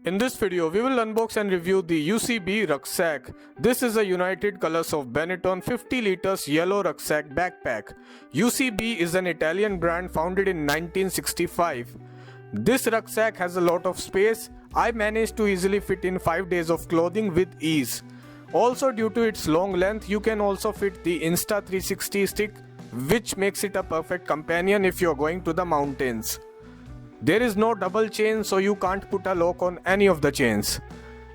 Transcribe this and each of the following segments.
In this video, we will unbox and review the UCB rucksack. This is a United Colors of Benetton 50 liters yellow rucksack backpack. UCB is an Italian brand founded in 1965. This rucksack has a lot of space. I managed to easily fit in 5 days of clothing with ease. Also, due to its long length, you can also fit the Insta 360 stick, which makes it a perfect companion if you're going to the mountains. There is no double chain, so you can't put a lock on any of the chains.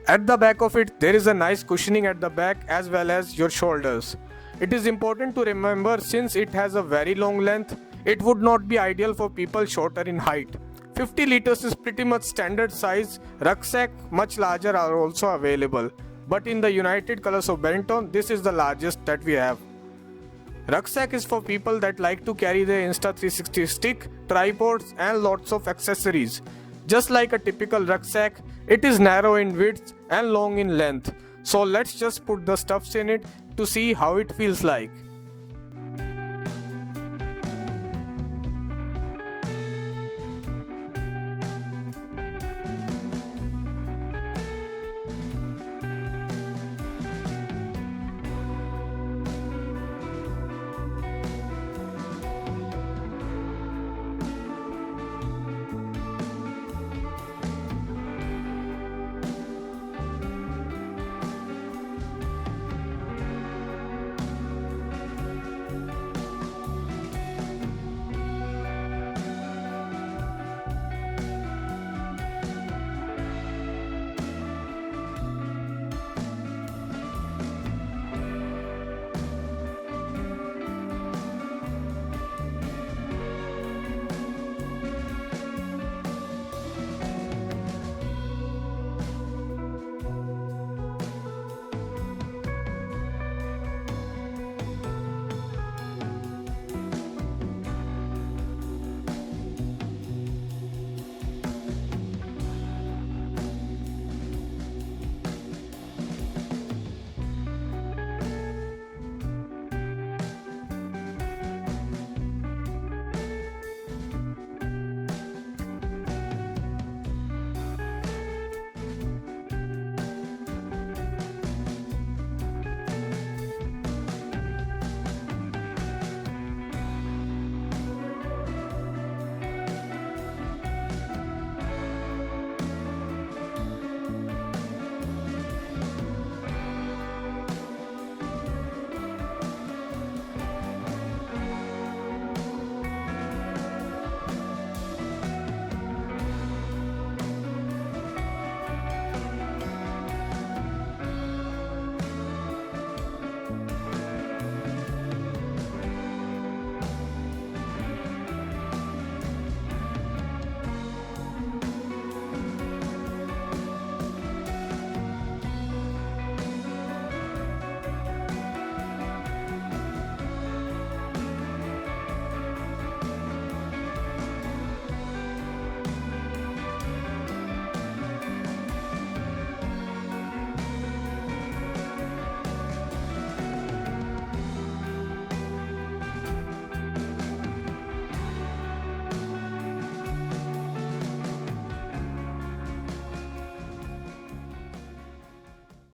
At the back of it, there is a nice cushioning at the back as well as your shoulders. It is important to remember, since it has a very long length, it would not be ideal for people shorter in height. 50 liters is pretty much standard size. Rucksack much larger are also available, but in the United Colors of Benetton, this is the largest that we have. Rucksack is for people that like to carry their Insta 360 stick, tripods and lots of accessories. Just like a typical rucksack, it is narrow in width and long in length. So let's just put the stuffs in it to see how it feels like.